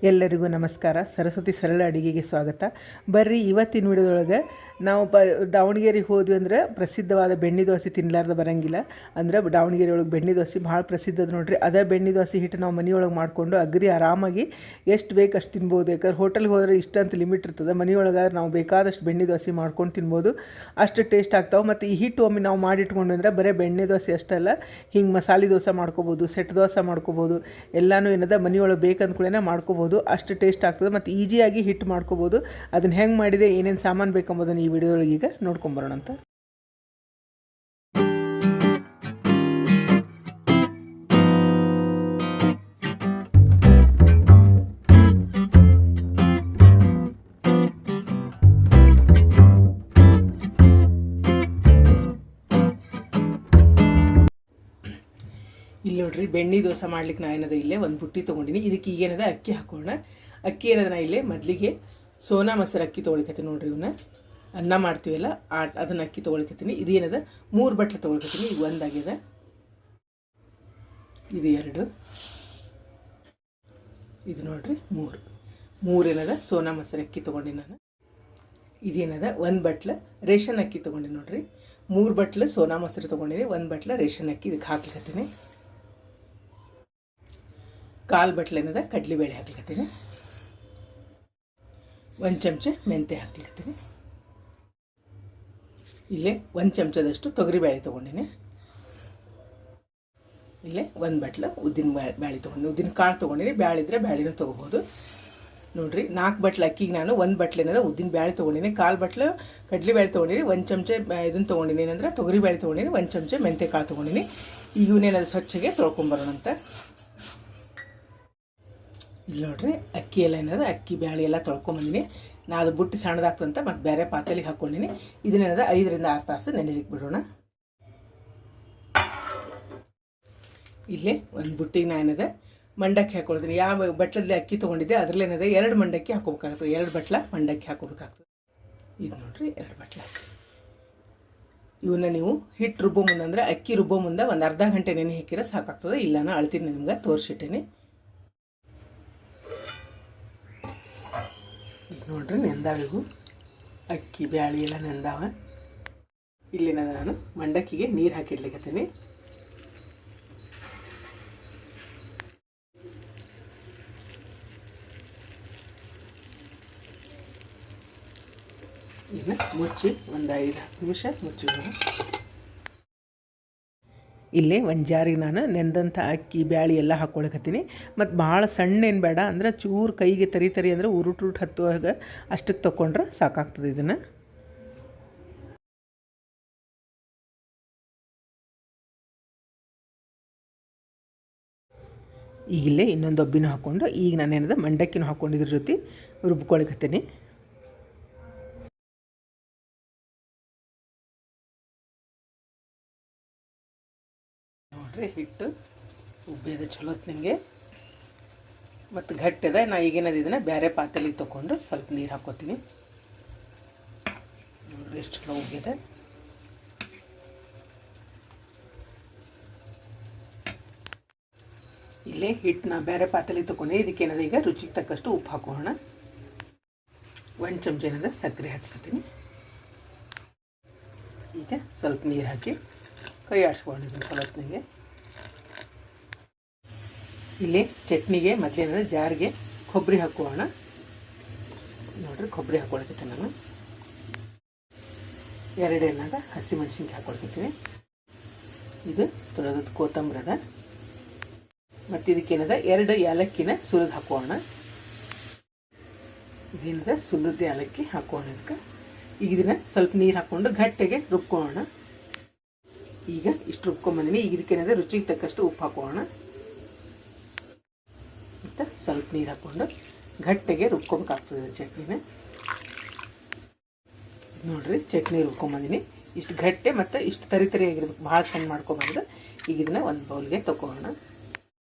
ಎಲ್ಲರಿಗೂ ನಮಸ್ಕಾರ. ಸರಸ್ವತಿ ಸರಳ ಅಡುಗೆಗೆ ಸ್ವಾಗತ. ಬರ್ರಿ, ಇವತ್ತಿನ ವಿಡಿಯೋದೊಳಗೆ ನಾವು ದಾವಣಗೆರೆಗೆ ಹೋದ್ವಿ ಅಂದ್ರೆ ಪ್ರಸಿದ್ಧವಾದ ಬೆಣ್ಣೆ ದೋಸೆ ತಿನ್ನಲಾರ್ದ ಬರೋಂಗಿಲ್ಲ. ಅಂದ್ರೆ ದಾವಣಗೆರೆ ಒಳಗೆ ಬೆಣ್ಣೆ ದೋಸೆ ಭಾಳ ಪ್ರಸಿದ್ಧ ಅದು ನೋಡ್ರಿ. ಅದೇ ಬೆಣ್ಣೆ ದೋಸೆ ಹಿಟ್ಟು ನಾವು ಮನೆಯೊಳಗೆ ಮಾಡಿಕೊಂಡು ಅಗದಿ ಆರಾಮಾಗಿ ಎಷ್ಟು ಬೇಕು ಅಷ್ಟು ತಿನ್ಬೋದು. ಯಾಕಂದ್ರೆ ಹೋಟೆಲ್ಗೆ ಹೋದ್ರೆ ಇಷ್ಟಂತ ಲಿಮಿಟ್ ಇರ್ತದೆ. ಮನೆಯೊಳಗಾದ್ರೆ ನಾವು ಬೇಕಾದಷ್ಟು ಬೆಣ್ಣೆ ದೋಸೆ ಮಾಡ್ಕೊಂಡು ತಿನ್ಬೋದು, ಅಷ್ಟು ಟೇಸ್ಟ್ ಆಗ್ತಾವೆ. ಮತ್ತು ಈ ಹಿಟ್ಟು ಒಮ್ಮೆ ನಾವು ಮಾಡಿಟ್ಕೊಂಡು ಅಂದ್ರೆ ಬರೀ ಬೆಣ್ಣೆ ದೋಸೆ ಅಷ್ಟಲ್ಲ, ಹಿಂಗೆ ಮಸಾಲೆ ದೋಸೆ ಮಾಡ್ಕೋಬೋದು, ಸೆಟ್ ದೋಸೆ ಮಾಡ್ಕೋಬೋದು, ಎಲ್ಲನೂ ಏನದ ಮನೆಯೊಳಗೆ ಬೇಕಂದ್ಕೊಳ್ಳೇನೆ ಮಾಡ್ಕೋಬೋದು. ಅಷ್ಟು ಟೇಸ್ಟ್ ಆಗ್ತದೆ ಮತ್ತು ಈಜಿಯಾಗಿ ಹಿಟ್ಟು ಮಾಡ್ಕೋಬೋದು. ಅದನ್ನು ಹೆಂಗೆ ಮಾಡಿದೆ, ಏನೇನು ಸಾಮಾನು ಬೇಕಂಬೋದನ್ನು ಈ ವಿಡಿಯೋದೊಳಗೆ ಈಗ ನೋಡ್ಕೊಂಬರೋಣ ಅಂತ. ಇಲ್ಲಿ ನೋಡ್ರಿ, ಬೆಣ್ಣೆ ದೋಸೆ ಮಾಡ್ಲಿಕ್ಕೆ ನಾ ಏನದ ಇಲ್ಲೇ ಒಂದು ಬುಟ್ಟಿ ತೊಗೊಂಡಿನಿ. ಇದಕ್ಕೆ ಈಗೇನದ ಅಕ್ಕಿ ಹಾಕೋಣ. ಅಕ್ಕಿ ಏನದ ನಾ ಇಲ್ಲೇ ಮೊದಲಿಗೆ ಸೋನಾ ಮೊಸರು ಅಕ್ಕಿ ತೊಗೊಳಿಕತ್ತೀನಿ ನೋಡ್ರಿ. ಇವನ್ನ ಅನ್ನ ಮಾಡ್ತೀವಲ್ಲ ಅದನ್ನ ಅಕ್ಕಿ ತೊಗೊಳಿಕತ್ತೀನಿ. ಇದೇನದ 3 ಬಟ್ಲು ತೊಗೊಳಿಕತ್ತೀನಿ. ಈಗ ಒಂದಾಗ್ಯದ, ಇದು 2, ಇದು ನೋಡ್ರಿ 3 ಏನದ ಸೋನಾ ಮೊಸರು ಅಕ್ಕಿ ತೊಗೊಂಡಿನಿ ನಾನು. ಇದೇನದ 1 ಬಟ್ಲು ರೇಷನ್ ಅಕ್ಕಿ ತೊಗೊಂಡಿನಿ ನೋಡ್ರಿ. 3 ಬಟ್ಲು ಸೋನಾ ಮೊಸರು ತೊಗೊಂಡಿನಿ, 1 ಬಟ್ಲು ರೇಷನ್ ಅಕ್ಕಿ ಇದಕ್ಕೆ ಹಾಕ್ಲಿಕತ್ತೀನಿ. 1/4 ಬಟ್ಲು ಏನದ ಕಡಲೆಬೇಳೆ ಹಾಕ್ಲಿಕತ್ತೀನಿ. 1 ಚಮಚ ಮೆಂತ್ಯ ಹಾಕ್ಲಿಕತ್ತೀನಿ. ಇಲ್ಲೇ 1 ಚಮಚದಷ್ಟು ತೊಗರಿಬೇಳೆ ತೊಗೊಂಡಿನಿ. ಇಲ್ಲೇ 1 ಬಟ್ಲು ಉದ್ದಿನ ಬೇಳೆ ತೊಗೊಂಡಿನಿ. ಉದ್ದಿನ ಕಾಳು ತೊಗೊಂಡಿನಿ, ಬ್ಯಾಳೆ ಇದ್ರೆ ಬ್ಯಾಳೆನೂ ತೊಗೋಬೋದು ನೋಡ್ರಿ. 4 ಬಟ್ಲು ಅಕ್ಕಿಗೆ ನಾನು 1 ಬಟ್ಲು ಏನದ ಉದ್ದಿನ ಬೇಳೆ ತೊಗೊಂಡಿನಿ, 1/4 ಬಟ್ಲು ಕಡಲೆಬೇಳೆ ತೊಗೊಂಡಿನಿ, 1 ಚಮಚ ಇದನ್ನು ತೊಗೊಂಡಿನಿ, ಏನಂದ್ರೆ ತೊಗರಿಬೇಳೆ ತೊಗೊಂಡಿನಿ, 1 ಚಮಚ ಮೆಂತ್ಯ ಕಾಳು ತೊಗೊಂಡಿನಿ. ಈಗ ಇವನ್ನೇನದು ಸ್ವಚ್ಛಗೆ ತೊಳ್ಕೊಂಬರೋಣ ಅಂತ. ಇಲ್ಲಿ ನೋಡ್ರಿ, ಅಕ್ಕಿ ಎಲ್ಲ ಏನದ ಅಕ್ಕಿ ಬ್ಯಾಳೆ ಎಲ್ಲ ತೊಳ್ಕೊಂಬಂದಿನಿ. ನಾ ಅದು ಬುಟ್ಟಿ ಸಣ್ಣದಾಗ್ತಂತ ಮತ್ತು ಬೇರೆ ಪಾತ್ರೆಗೆ ಹಾಕ್ಕೊಂಡಿನಿ. ಇದನ್ನೇನದ 5 ರಿಂದ 6 ತಾಸು ನೆನೆಲಿಕ್ಕೆ ಬಿಡೋಣ. ಇಲ್ಲೇ ಒಂದು ಬುಟ್ಟಿಗೆ ನಾ ಏನದ ಮಂಡಕ್ಕಿ ಹಾಕೊಳ್ತೀನಿ. ಯಾವ ಬಟ್ಲಲ್ಲಿ ಅಕ್ಕಿ ತೊಗೊಂಡಿದ್ದೆ ಅದರಲ್ಲೇನದ 2 ಮಂಡಕ್ಕಿ ಹಾಕೋಬೇಕಾಗ್ತದೆ. 2 ಬಟ್ಲ ಮಂಡಕ್ಕಿ ಹಾಕೋಬೇಕಾಗ್ತದೆ. ಇದು ನೋಡ್ರಿ 2 ಬಟ್ಲ. ಇವನ್ನ ನೀವು ಹಿಟ್ಟು ರುಬ್ಬೋ ಮುಂದೆ ಅಂದರೆ ಅಕ್ಕಿ ರುಬ್ಬೋ ಮುಂದೆ ಒಂದು ಅರ್ಧ ಗಂಟೆ ನೆನೆ ಹಾಕಿದ್ರೆ ಸಾಕಾಗ್ತದೆ. ಇಲ್ಲ ನಾ ಅಳ್ತೀನಿ, ನಿಮ್ಗೆ ತೋರಿಸಿಟ್ಟೇನೆ. ಈಗ ನೋಡ್ರಿ, ನೆಂದಾವಿಗೂ ಅಕ್ಕಿ ಬ್ಯಾಳಿ ಎಲ್ಲ ನೆಂದಾವ. ಇಲ್ಲಿನ ನಾನು ಮಂಡಕ್ಕಿಗೆ ನೀರು ಹಾಕಿಡ್ಲಿಕ್ಕತ್ತೀನಿ. ಇನ್ನು ಮುಚ್ಚಿ ಒಂದು 5-10 ನಿಮಿಷ ಮುಚ್ಚಿಡೋಣ. ಇಲ್ಲೇ ಒಂದು ಜಾರಿಗೆ ನಾನು ನೆಂದಂಥ ಅಕ್ಕಿ ಬ್ಯಾಳಿ ಎಲ್ಲ ಹಾಕ್ಕೊಳಕತ್ತೀನಿ. ಮತ್ತು ಭಾಳ ಸಣ್ಣ ಏನು ಬೇಡ, ಅಂದ್ರೆ ಚೂರು ಕೈಗೆ ತರಿ ಅಂದರೆ ಉರುಟು ಹತ್ತುವಾಗ ಅಷ್ಟಕ್ಕೆ ತೊಗೊಂಡ್ರೆ ಸಾಕಾಗ್ತದೆ. ಇದನ್ನು ಈಗಿಲ್ಲೇ ಇನ್ನೊಂದು ಒಬ್ಬಿನೂ ಹಾಕ್ಕೊಂಡು ಈಗ ನಾನೇನದ ಮಂಡಕ್ಕಿನೂ ಹಾಕ್ಕೊಂಡಿದ್ರ ಜೊತೆ ರುಬ್ಕೊಳಕತ್ತೀನಿ. ನೋಡ್ರಿ, ಹಿಟ್ಟು ಉಬ್ಬಿದ ಚಲೋತ್ನಂಗೆ ಮತ್ತು ಗಟ್ಟಿದೆ. ನಾ ಈಗೇನದ ಇದನ್ನು ಬೇರೆ ಪಾತ್ರೆಲಿಗೆ ತೊಗೊಂಡು ಸ್ವಲ್ಪ ನೀರು ಹಾಕ್ಕೋತೀನಿ. ನೋಡ್ರಿ ಎಷ್ಟು ಚಲೋ ಉಬ್ಬಿದೆ. ಇಲ್ಲೇ ಹಿಟ್ಟು ನಾ ಬೇರೆ ಪಾತ್ರೆಲಿಗೆ ತೊಗೊಂಡೆ. ಇದಕ್ಕೇನದ ಈಗ ರುಚಿಗೆ ತಕ್ಕಷ್ಟು ಉಪ್ಪು ಹಾಕೋಣ. 1 ಚಮಚ ಏನದ ಸಕ್ಕರೆ ಹಾಕ್ತೀನಿ. ಈಗ ಸ್ವಲ್ಪ ನೀರು ಹಾಕಿ ಕೈ ಆಡಿಸ್ಕೊಂಡಿದ್ದೀನಿ ಸ್ವಲ್ಪನಿಗೆ. ಇಲ್ಲಿ ಚಟ್ನಿಗೆ ಮೊದಲೇನದ ಜಾರಿಗೆ ಕೊಬ್ಬರಿ ಹಾಕೋಣ. ನೋಡ್ರಿ, ಕೊಬ್ಬರಿ ಹಾಕೊಳ್ತೀನಿ ನಾನು. 2 ಏನದ ಹಸಿಮೆಣ್ಸಿನ್ಕಾಯಿ ಹಾಕೊಳ್ತೀನಿ. ಇದು ತೊಳೆದ ಕೊತ್ತಂಬರಿ ಅದ. ಮತ್ತು ಇದಕ್ಕೇನದ 2 ಏಲಕ್ಕಿನ ಸುಲಿದು ಹಾಕೋಣ. ಇದೇನದ ಸುಲಿದ ಏಲಕ್ಕಿ ಹಾಕೋಣ. ಇದಕ್ಕೆ ಈಗ ಇದನ್ನು ಸ್ವಲ್ಪ ನೀರು ಹಾಕ್ಕೊಂಡು ಗಟ್ಟಿಗೆ ರುಬ್ಕೊಳ್ಳೋಣ. ಈಗ ಇಷ್ಟು ರುಬ್ಕೊಂಬಂದಿನಿ. ಈಗ ಇದಕ್ಕೇನದ ರುಚಿಗೆ ತಕ್ಕಷ್ಟು ಉಪ್ಪು ಹಾಕೋಣ. ಮತ್ತು ಸ್ವಲ್ಪ ನೀರು ಹಾಕ್ಕೊಂಡು ಗಟ್ಟಿಗೆ ರುಬ್ಕೊಬೇಕಾಗ್ತದೆ ಚಟ್ನಿನ. ನೋಡ್ರಿ, ಚಟ್ನಿ ರುಬ್ಕೊಂಬಂದಿನಿ. ಇಷ್ಟು ಗಟ್ಟೆ ಮತ್ತು ಇಷ್ಟು ತರಿ ಆಗಿರ್ಬೇಕು, ಭಾಳ ಸಣ್ಣ ಮಾಡ್ಕೊಬಾರ್ದು. ಈಗ ಇದನ್ನು ಒಂದು ಬೌಲ್ಗೆ ತೊಗೊಳ್ಳೋಣ.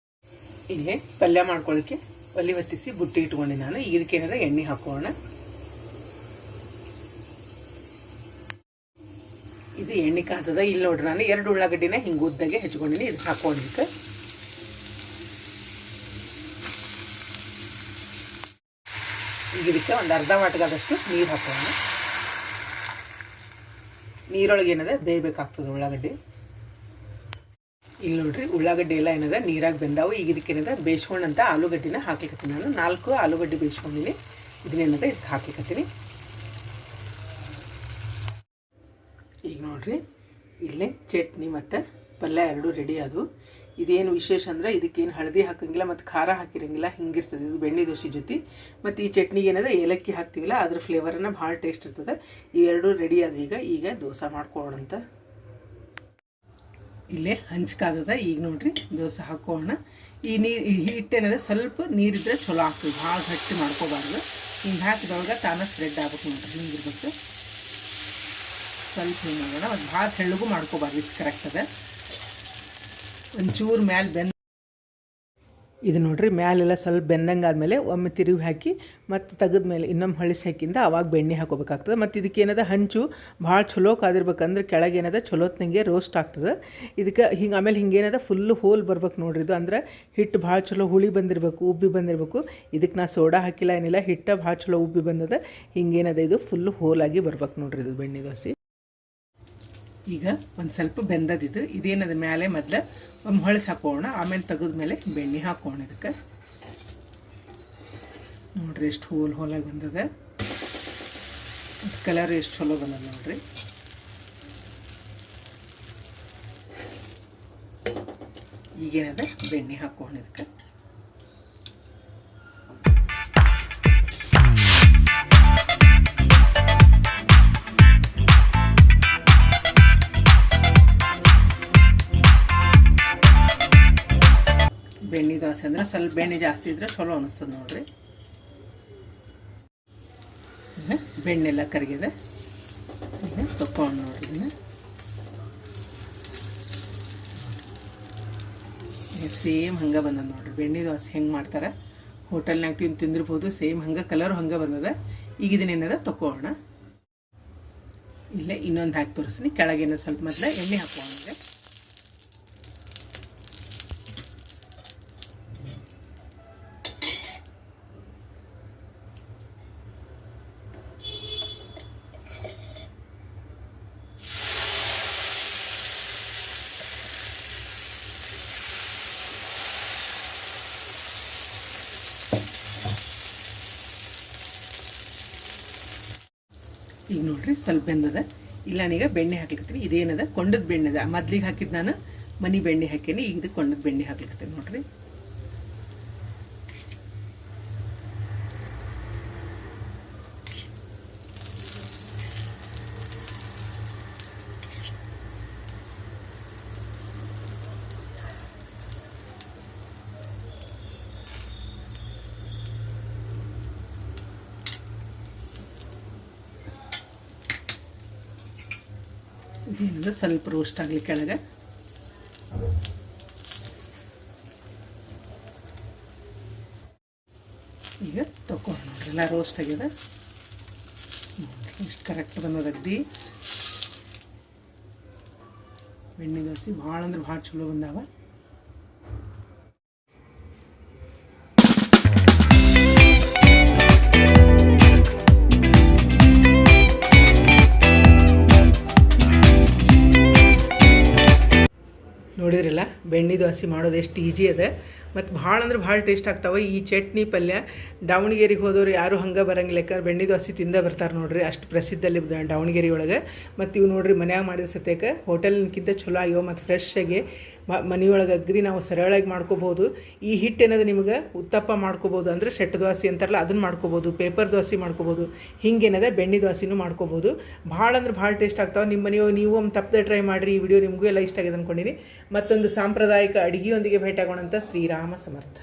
ಇಲ್ಲೇ ಪಲ್ಯ ಮಾಡ್ಕೊಳ್ಳಿಕ್ಕೆ ಒಲೆ ಹೊತ್ತಿಸಿ ಬುಟ್ಟಿ ಇಟ್ಕೊಂಡು ನಾನು. ಈಗ ಇದಕ್ಕೇನದ ಎಣ್ಣೆ ಹಾಕೋಣ. ಇದು ಎಣ್ಣೆ ಕಾತದ. ಇಲ್ಲಿ ನೋಡ್ರಿ ನಾನು 2 ಉಳ್ಳಾಗಡ್ಡಿನ ಹಿಂಗೆ ಉದ್ದಾಗೆ ಹೆಚ್ಕೊಂಡಿನಿ. ಇದು ಹಾಕೊಂಡಿದ್ದಕ್ಕೆ ಈಗ ಇದಕ್ಕೆ ಒಂದು ಅರ್ಧ ವಾಟಗಾದಷ್ಟು ನೀರು ಹಾಕೋಣ. ನೀರೊಳಗೆ ಏನದ ಬೇಯಬೇಕಾಗ್ತದೆ ಉಳ್ಳಾಗಡ್ಡಿ. ಇಲ್ಲಿ ನೋಡ್ರಿ ಉಳ್ಳಾಗಡ್ಡಿ ಎಲ್ಲ ಏನದ ನೀರಾಗಿ ಬೆಂದಾವು. ಈಗ ಇದಕ್ಕೇನದ ಬೇಯಿಸ್ಕೊಂಡಂತ ಆಲೂಗಡ್ಡಿನ ಹಾಕ್ಲಿಕ್ಕತ್ತೀನಿ. ನಾನು 4 ಆಲೂಗಡ್ಡೆ ಬೇಯಿಸ್ಕೊಂಡಿನಿ. ಇದನ್ನೇನದ ಇದಕ್ಕೆ ಹಾಕ್ಲಿಕ್ಕತ್ತೀನಿ. ಈಗ ನೋಡ್ರಿ ಇಲ್ಲೇ ಚಟ್ನಿ ಮತ್ತು ಪಲ್ಯ 2 ರೆಡಿ ಆದವು. ಇದೇನು ವಿಶೇಷ ಅಂದ್ರೆ ಇದಕ್ಕೇನು ಹಳದಿ ಹಾಕಂಗಿಲ್ಲ ಮತ್ತು ಖಾರ ಹಾಕಿರಂಗಿಲ್ಲ, ಹಿಂಗಿರ್ತದೆ ಇದು ಬೆಣ್ಣೆ ದೋಸೆ ಜೊತೆ. ಮತ್ತು ಈ ಚಟ್ನಿಗೆ ಏನದ ಏಲಕ್ಕಿ ಹಾಕ್ತೀವಿಲ್ಲ, ಅದ್ರ ಫ್ಲೇವರನ್ನು ಭಾಳ ಟೇಸ್ಟ್ ಇರ್ತದೆ. ಇವೆರಡು ರೆಡಿ ಆದ್ವು. ಈಗ ದೋಸೆ ಮಾಡ್ಕೊಳ್ಳೋಣಂತ. ಇಲ್ಲೇ ಹಂಚ್ಕಾದದ. ಈಗ ನೋಡ್ರಿ ದೋಸೆ ಹಾಕೋಣ. ಈ ಹಿಟ್ಟೇನದ ಸ್ವಲ್ಪ ನೀರಿದ್ರೆ ಚಲೋ ಆಗ್ತದೆ, ಭಾಳ ಗಟ್ಟಿ ಮಾಡ್ಕೋಬಾರ್ದು. ಹಿಂಗೆ ಹಾಕಿದೊಳಗೆ ತಾನೇ ಸ್ಪ್ರೆಡ್ ಆಗ್ಬೇಕು ನೋಡ್ರಿ, ಹಿಂಗಿರ್ಬೇಕು. ಸ್ವಲ್ಪ ಹಿಂಗೆ ಮಾಡೋಣ. ಮತ್ತು ಭಾಳ ತೆಳ್ಳಗೂ ಮಾಡ್ಕೋಬಾರ್ದು, ಇಷ್ಟು ಕರೆಕ್ಟ್ ಅದ. ಒಂಚೂರು ಮ್ಯಾಲೆ ಇದು ನೋಡ್ರಿ ಮ್ಯಾಲೆಲ್ಲ ಸ್ವಲ್ಪ ಬೆಂದಂಗೆ ಆದಮೇಲೆ ಒಮ್ಮೆ ತಿರುಗಿ ಹಾಕಿ ಮತ್ತು ತೆಗೆದ್ಮೇಲೆ ಇನ್ನೊಮ್ಮೆ ಹೊಳಿಸಿ ಹಾಕಿಂದ ಅವಾಗ ಬೆಣ್ಣೆ ಹಾಕೋಬೇಕಾಗ್ತದೆ. ಮತ್ತು ಇದಕ್ಕೇನದ ಹಂಚು ಭಾಳ ಚಲೋ ಕಾದಿರ್ಬೇಕಂದ್ರೆ ಕೆಳಗೇನದ ಚಲೋತ್ನಂಗೆ ರೋಸ್ಟ್ ಆಗ್ತದೆ. ಇದಕ್ಕೆ ಹಿಂಗೆ ಆಮೇಲೆ ಹಿಂಗೇನದ ಫುಲ್ಲು ಹೋಲ್ ಬರ್ಬೇಕು ನೋಡ್ರಿ. ಇದು ಅಂದ್ರೆ ಹಿಟ್ಟು ಭಾಳ ಚಲೋ ಹುಳಿ ಬಂದಿರಬೇಕು, ಉಬ್ಬಿ ಬಂದಿರಬೇಕು. ಇದಕ್ಕೆ ನಾ ಸೋಡಾ ಹಾಕಿಲ್ಲ ಏನಿಲ್ಲ, ಹಿಟ್ಟು ಭಾಳ ಚಲೋ ಉಬ್ಬಿ ಬಂದದ. ಹಿಂಗೇನದ ಇದು ಫುಲ್ಲು ಹೋಲಾಗಿ ಬರ್ಬೇಕು ನೋಡ್ರಿ ಇದು ಬೆಣ್ಣೆ ದೋಸೆ. ಈಗ ಒಂದು ಸ್ವಲ್ಪ ಬೆಂದದಿದ್ದು ಇದೇನದ ಮೇಲೆ ಮೊದಲು ಒಮ್ಮೆ ಹೊಳಸಿ ಹಾಕೋಣ. ಆಮೇಲೆ ತೆಗೆದ್ಮೇಲೆ ಬೆಣ್ಣೆ ಹಾಕೋಣ. ಇದಕ್ಕೆ ನೋಡ್ರಿ ಎಷ್ಟು ಹೋಲಾಗಿ ಬಂದದ. ಕಲರ್ ಎಷ್ಟು ಚಲೋ ಬಂದದ ನೋಡ್ರಿ. ಈಗೇನದ ಬೆಣ್ಣೆ ಹಾಕೋಣ ಇದಕ್ಕೆ. ಬೆಣ್ಣೆ ದೋಸೆ ಅಂದರೆ ಸ್ವಲ್ಪ ಬೆಣ್ಣೆ ಜಾಸ್ತಿ ಇದ್ರೆ ಚಲೋ ಅನಿಸ್ತದೆ ನೋಡ್ರಿ. ಬೆಣ್ಣೆಲ್ಲ ಕರಗಿದೆ. ಈಗ ತಕ್ಕೊಂಡು ನೋಡ್ರಿ ಇದನ್ನು. ಸೇಮ್ ಹಂಗೆ ಬಂದದ ನೋಡ್ರಿ. ಬೆಣ್ಣೆ ದೋಸೆ ಹೆಂಗೆ ಮಾಡ್ತಾರೆ ಹೋಟೆಲ್ನಾಗ ತಿಂದಿರ್ಬೋದು, ಸೇಮ್ ಹಂಗೆ ಕಲರು ಹಂಗೆ ಬಂದದ. ಈಗ ಇದನ್ನೇನದ ತಗೋಣ. ಇಲ್ಲೇ ಇನ್ನೊಂದು ಹಾಕಿ ತೋರಿಸ್ತೀನಿ. ಕೆಳಗೇನೋ ಸ್ವಲ್ಪ ಮೊದಲ ಎಣ್ಣೆ ಹಾಕೋಣ. ಈಗ ನೋಡ್ರಿ ಸ್ವಲ್ಪ ಬೆಂದದ. ಇಲ್ಲ ನಾನೀಗ ಬೆಣ್ಣೆ ಹಾಕ್ಲಿಕ್ಕತ್ತೀನಿ. ಇದೇನದ ಕೊಂಡದ ಬೆಣ್ಣೆ ಅದ. ಮೊದ್ಲಿಗೆ ಹಾಕಿದ್ದು ನಾನು ಮನಿ ಬೆಣ್ಣೆ ಹಾಕೀನಿ. ಈಗ ಇದು ಕೊಂಡದ ಬೆಣ್ಣೆ ಹಾಕ್ಲಿಕ್ಕತ್ತೀನಿ ನೋಡ್ರಿ. ಇದೇನದು ಸ್ವಲ್ಪ ರೋಸ್ಟ್ ಆಗಲಿ ಕೆಳಗೆ. ಈಗ ತಗೊಂಡು ನೋಡ್ರಿ ಎಲ್ಲ ರೋಸ್ಟ್ ಆಗ್ಯದ. ಇಷ್ಟು ಕರೆಕ್ಟ್ ಬಂದದಗ್ದಿ. ಬೆಣ್ಣೆ ದೋಸೆ ಭಾಳ ಅಂದ್ರೆ ಭಾಳ ಚಲೋ ಬಂದಾವ. ನೋಡಿದ್ರಲ್ಲ ಬೆಣ್ಣೆ ದೋಸೆ ಮಾಡೋದು ಎಷ್ಟು ಈಜಿ ಅದ ಮತ್ತು ಭಾಳ ಅಂದ್ರೆ ಭಾಳ ಟೇಸ್ಟ್ ಆಗ್ತಾವೆ. ಈ ಚಟ್ನಿ ಪಲ್ಯ ದಾವಣಗೆರೆಗೆ ಹೋದವ್ರು ಯಾರು ಹಂಗೆ ಬರೋಂಗಿಲ್ಲ, ಯಾಕಂದ್ರೆ ಬೆಣ್ಣೆ ದೋಸೆ ತಿಂದ ಬರ್ತಾರೆ ನೋಡ್ರಿ. ಅಷ್ಟು ಪ್ರಸಿದ್ಧಲ್ಲಿ ದಾವಣಗೆರೆ ಒಳಗೆ. ಮತ್ತು ಇವು ನೋಡ್ರಿ ಮನ್ಯಾಗ ಮಾಡಿದ ಸತ್ಯಕ್ಕೆ ಹೋಟೆಲ್ಗಿಂತ ಚಲೋ ಆಗ್ಯಾವ ಮತ್ತು ಫ್ರೆಶ್ ಆಗಿ ಮನೆಯೊಳಗೆ ಅಗ್ದಿ ನಾವು ಸರಳಾಗಿ ಮಾಡ್ಕೋಬೋದು. ಈ ಹಿಟ್ಟು ಏನದು ನಿಮ್ಗೆ ಉತ್ತಪ್ಪ ಮಾಡ್ಕೋಬೋದು, ಅಂದರೆ ಸೆಟ್ ದೋಸೆ ಅಂತಾರಲ್ಲ ಅದನ್ನು ಮಾಡ್ಕೋಬೋದು, ಪೇಪರ್ ದೋಸೆ ಮಾಡ್ಕೋಬೋದು. ಹಿಂಗೇನದ ಬೆಣ್ಣೆ ದೋಸೆನೂ ಮಾಡ್ಕೋಬೋದು. ಭಾಳ ಅಂದ್ರೆ ಭಾಳ ಟೇಸ್ಟ್ ಆಗ್ತಾವೆ. ನಿಮ್ಮ ಮನೆಯೊಳಗೆ ನೀವು ಒಮ್ಮೆ ತಪ್ಪದೆ ಟ್ರೈ ಮಾಡಿರಿ. ಈ ವಿಡಿಯೋ ನಿಮಗೂ ಎಲ್ಲ ಇಷ್ಟ ಆಗಿದೆ ಅಂದ್ಕೊಂಡಿನಿ. ಮತ್ತೊಂದು ಸಾಂಪ್ರದಾಯಿಕ ಅಡುಗೆಯೊಂದಿಗೆ ಭೇಟಿಯಾಗೋಣಂತ. ಶ್ರೀರಾಮ ಸಮರ್ಥ.